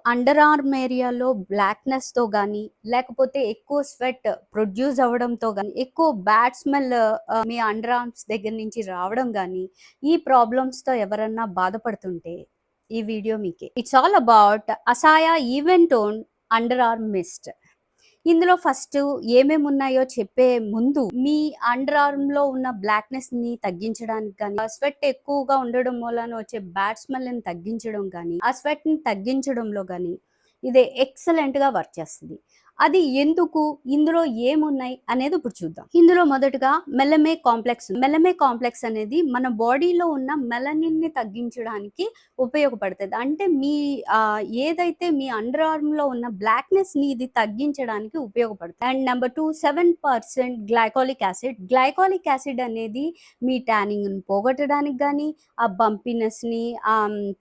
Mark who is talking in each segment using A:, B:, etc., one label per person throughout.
A: Under arm ఏరియాలో బ్లాక్‌నెస్‌తో గానీ, లేకపోతే ఎక్కువ స్వెట్ ప్రొడ్యూస్ అవ్వడంతో గానీ, ఎక్కువ బ్యాడ్ స్మెల్ మీ అండర్ ఆర్మ్స్ దగ్గర నుంచి రావడం గానీ, ఈ ప్రాబ్లమ్స్‌తో ఎవరన్నా బాధపడుతుంటే, ఈ వీడియో మీకే. It's all about Asaya even tone underarm mist. ఇందులో ఫస్ట్ ఏమేమున్నాయో చెప్పే ముందు, మీ అండర్ ఆర్మ్‌లో ఉన్న బ్లాక్‌నెస్‌ని తగ్గించడానికి గానీ, ఆ స్వెట్ ఎక్కువగా ఉండడం మూలాన వచ్చే బ్యాడ్ స్మెల్‌ని తగ్గించడం గానీ, ఆ స్వెట్‌ని తగ్గించడంలో గానీ, ఇది ఎక్సలెంట్‌గా వర్క్ చేస్తది. అది ఎందుకు? ఇందులో ఏమున్నాయి? అనేది ఇప్పుడు చూద్దాం. ఇందులో మొదటగా మెలమే కాంప్లెక్స్. మెలమే కాంప్లెక్స్ అనేది మన బాడీలో ఉన్న మెలనిన్‌ని తగ్గించడానికి ఉపయోగపడతది. అంటే మీ ఏదైతే మీ అండర్ ఆర్మ్‌లో ఉన్న బ్లాక్‌నెస్‌ని ఇది తగ్గించడానికి ఉపయోగపడుతుంది. And number 2 7% glycolic acid. Glycolic acid అనేది మీ టానింగ్‌ని పోగొట్టడానికి గానీ, ఆ బంపీనెస్‌ని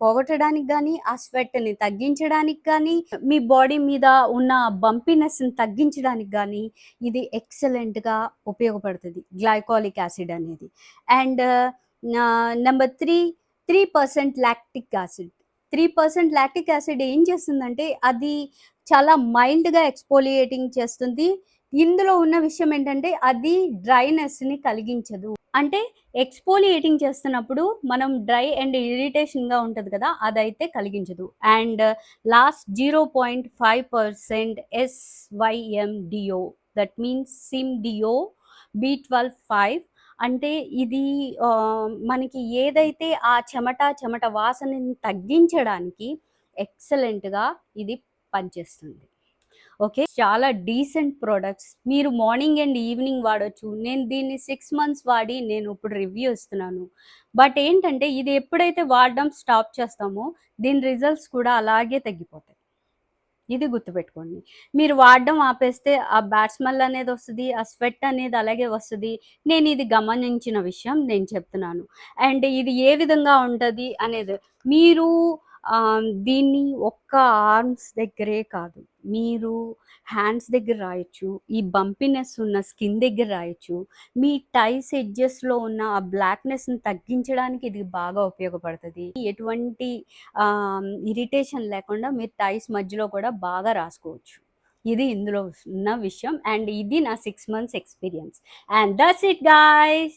A: పోగొట్టడానికి గానీ, ఆ స్వెట్‌ని తగ్గించడానికి గానీ, మీ బాడీ మీద ఉన్న బంపీనెస్‌ని తగ్గించడానికి గానీ, ఇది ఎక్సలెంట్‌గా ఉపయోగపడుతది గ్లైకాలిక్ యాసిడ్ అనేది. And number 3% lactic acid. 3% lactic acid ఏం చేస్తుందంటే, అది చాలా మైల్డ్‌గా ఎక్స్‌ఫోలియేటింగ్ చేస్తుంది. ఇందులో ఉన్న విషయం ఏంటంటే, అది డ్రైనెస్‌ని కలిగించదు. అంటే ఎక్స్‌ఫోలియేటింగ్ చేస్తున్నప్పుడు మనం డ్రై అండ్ ఇరిటేషన్‌గా ఉంటది కదా! అదైతే కలిగించదు. And last 0.5% SYMDO, that means సిమ్‌డిఓ, B12 5. అంటే ఇది మనకి ఏదైతే ఆ చెమట వాసనని తగ్గించడానికి ఎక్సలెంట్‌గా ఇది పనిచేస్తుంది. ఓకే. చాలా డీసెంట్ ప్రొడక్ట్స్. మీరు మార్నింగ్ అండ్ ఈవినింగ్ వాడొచ్చు. నేను దీన్ని 6 మంత్స్ వాడి నేను ఇప్పుడు రివ్యూ ఇస్తున్నాను. బట్ ఏంటంటే ఇది ఎప్పుడైతే వాడడం స్టాప్ చేస్తామో దీని రిజల్ట్స్ కూడా అలాగే తగ్గిపోతాయి. ఇది గుర్తుపెట్టుకోండి. మీరు వాడడం ఆపేస్తే ఆ బ్యాడ్ స్మెల్ అనేది వస్తది. ఆ స్వెట్ అనేది అలాగే వస్తది. నేను ఇది గమనించిన విషయం నేను చెప్తున్నాను. అండ్ ఇది ఏ విధంగా ఉంటది అనేది మీరు దీన్ని ఒక్క ఆర్మ్స్ దగ్గరే కాదు. మీరు హ్యాండ్స్ దగ్గర రాయొచ్చు. ఈ బంపీనెస్ ఉన్న స్కిన్ దగ్గర రాయొచ్చు. మీ టైస్ ఎడ్జెస్‌లో ఉన్న ఆ బ్లాక్‌నెస్‌ని తగ్గించడానికి ఇది బాగా ఉపయోగపడతది. ఎటువంటి ఇరిటేషన్ లేకుండా మీరు టైస్ మధ్యలో కూడా బాగా రాసుకోవచ్చు. ఇది ఇందులో ఉన్న విషయం. అండ్ ఇది నా 6 months experience. And that's it guys.